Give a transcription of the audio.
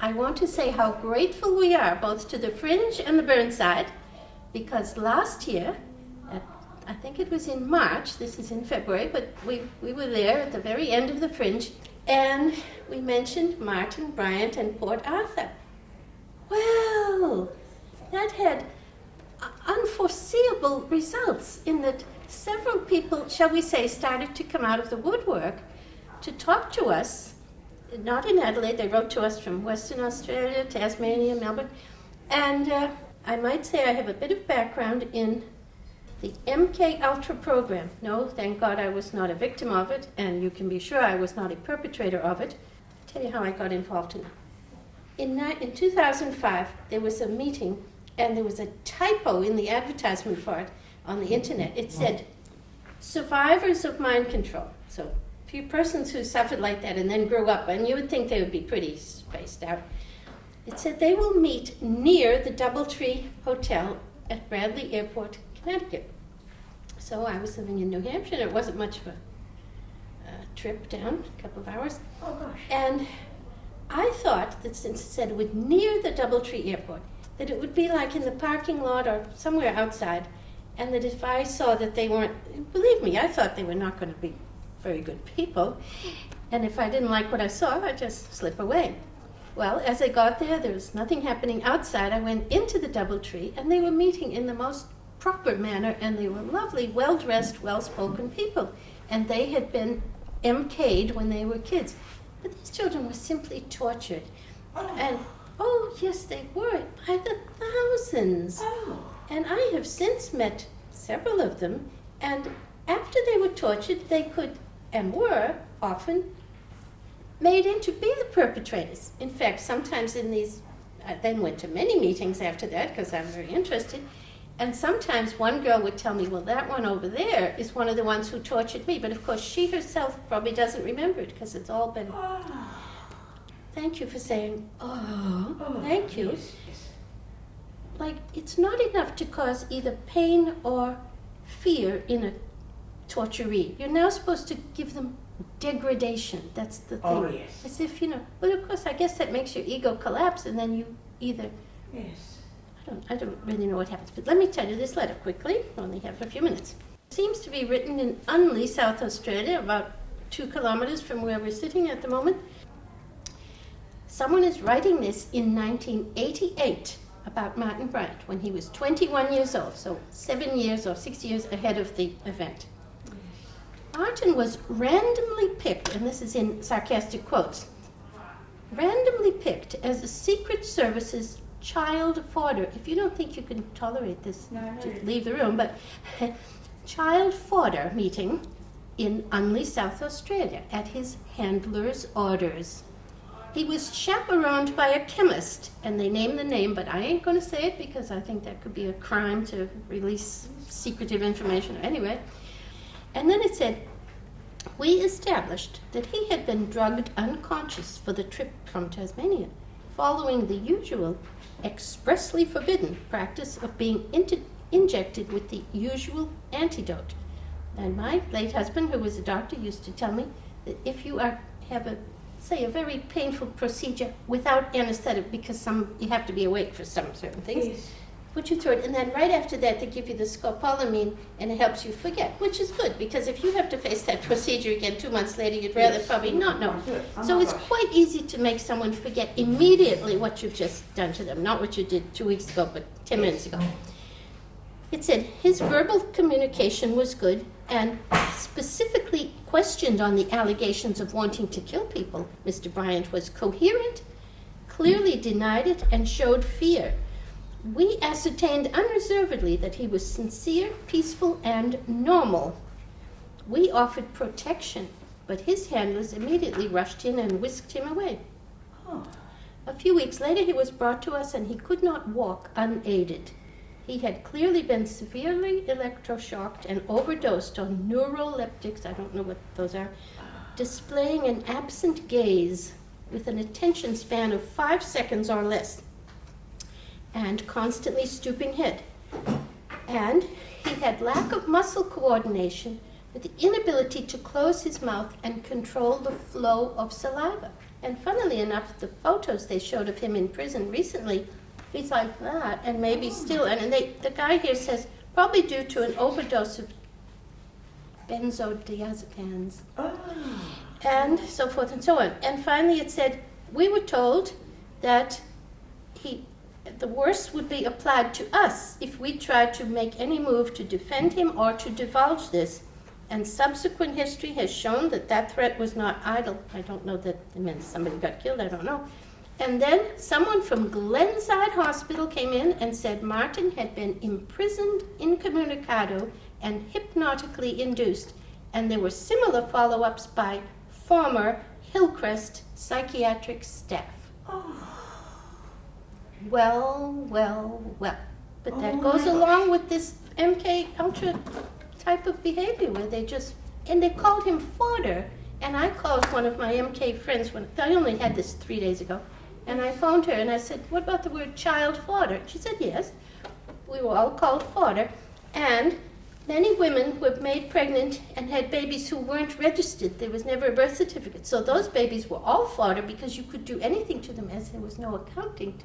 I want to say how grateful we are both to the Fringe and the Burnside, because last year, I think it was in March, this is in February, but we were there at the very end of the Fringe, and we mentioned Martin, Bryant, and Port Arthur. Well, that had unforeseeable results in that several people, shall we say, started to come out of the woodwork to talk to us. Not in Adelaide, they wrote to us from Western Australia, Tasmania, Melbourne. And I might say I have a bit of background in the MK Ultra program. No, thank God I was not a victim of it, and you can be sure I was not a perpetrator of it. I'll tell you how I got involved in it. In 2005, there was a meeting, and there was a typo in the advertisement for it on the internet. It said, survivors of mind control. So a few persons who suffered like that and then grew up, and you would think they would be pretty spaced out. It said they will meet near the Doubletree Hotel at Bradley Airport, Connecticut. So I was living in New Hampshire, and it wasn't much of a trip down, a couple of hours. Oh gosh. And I thought that since it said it would near the Doubletree Airport, that it would be like in the parking lot or somewhere outside, and that if I saw that they weren't, believe me, I thought they were not going to be very good people, and if I didn't like what I saw, I'd just slip away. Well, as I got there was nothing happening outside. I went into the Doubletree, and they were meeting in the most proper manner, and they were lovely, well-dressed, well-spoken people, and they had been MK'd when they were kids. But these children were simply tortured. And, oh, yes, they were, by the thousands. And I have since met several of them, and after they were tortured, they could, and were, often made in to be the perpetrators. In fact, sometimes in these, I then went to many meetings after that, because I'm very interested, and sometimes one girl would tell me, well, that one over there is one of the ones who tortured me, but of course she herself probably doesn't remember it, because it's all been... Thank you for saying, thank you. Yes, yes. Like, it's not enough to cause either pain or fear in a torturee. You're now supposed to give them degradation. That's the thing. Oh, yes. As if, well, of course, I guess that makes your ego collapse, and then you either... Yes. I don't really know what happens, but let me tell you this letter quickly. I only have a few minutes. It seems to be written in Unley, South Australia, about 2 kilometers from where we're sitting at the moment. Someone is writing this in 1988 about Martin Bryant when he was 21 years old, so 7 years or 6 years ahead of the event. Martin was randomly picked, and this is in sarcastic quotes, randomly picked as the Secret Service's child fodder. If you don't think you can tolerate this, just leave the room, but child fodder meeting in Unley, South Australia, at his handler's orders. He was chaperoned by a chemist, and they named the name, but I ain't going to say it because I think that could be a crime to release secretive information anyway. And then it said, we established that he had been drugged unconscious for the trip from Tasmania, following the usual, expressly forbidden practice of being injected with the usual antidote. And my late husband, who was a doctor, used to tell me that if you have a very painful procedure without anesthetic, because you have to be awake for some certain things, Yes. put you through it, and then right after that they give you the scopolamine, and it helps you forget, which is good, because if you have to face that procedure again 2 months later, you'd rather probably not know. So it's quite easy to make someone forget immediately what you've just done to them, not what you did 2 weeks ago, but 10 minutes ago. It said his verbal communication was good, and specifically questioned on the allegations of wanting to kill people. Mr. Bryant was coherent, clearly denied it, and showed fear. We ascertained unreservedly that he was sincere, peaceful, and normal. We offered protection, but his handlers immediately rushed in and whisked him away. A few weeks later, he was brought to us, and he could not walk unaided. He had clearly been severely electroshocked and overdosed on neuroleptics, I don't know what those are, displaying an absent gaze with an attention span of 5 seconds or less, and constantly stooping head. And he had lack of muscle coordination with the inability to close his mouth and control the flow of saliva. And funnily enough, the photos they showed of him in prison recently, he's like that, and maybe still. And the guy here says, probably due to an overdose of benzodiazepines, and so forth and so on. And finally it said, we were told that the worst would be applied to us if we tried to make any move to defend him or to divulge this. And subsequent history has shown that that threat was not idle. I don't know that it meant somebody got killed, I don't know. And then someone from Glenside Hospital came in and said Martin had been imprisoned incommunicado and hypnotically induced. And there were similar follow-ups by former Hillcrest psychiatric staff. Well. But that goes along with this MK Ultra type of behavior where and they called him Fodder. And I called one of my MK friends, I only had this 3 days ago, and I phoned her and I said, what about the word child fodder? She said, yes, we were all called fodder. And many women were made pregnant and had babies who weren't registered. There was never a birth certificate. So those babies were all fodder because you could do anything to them as there was no accounting.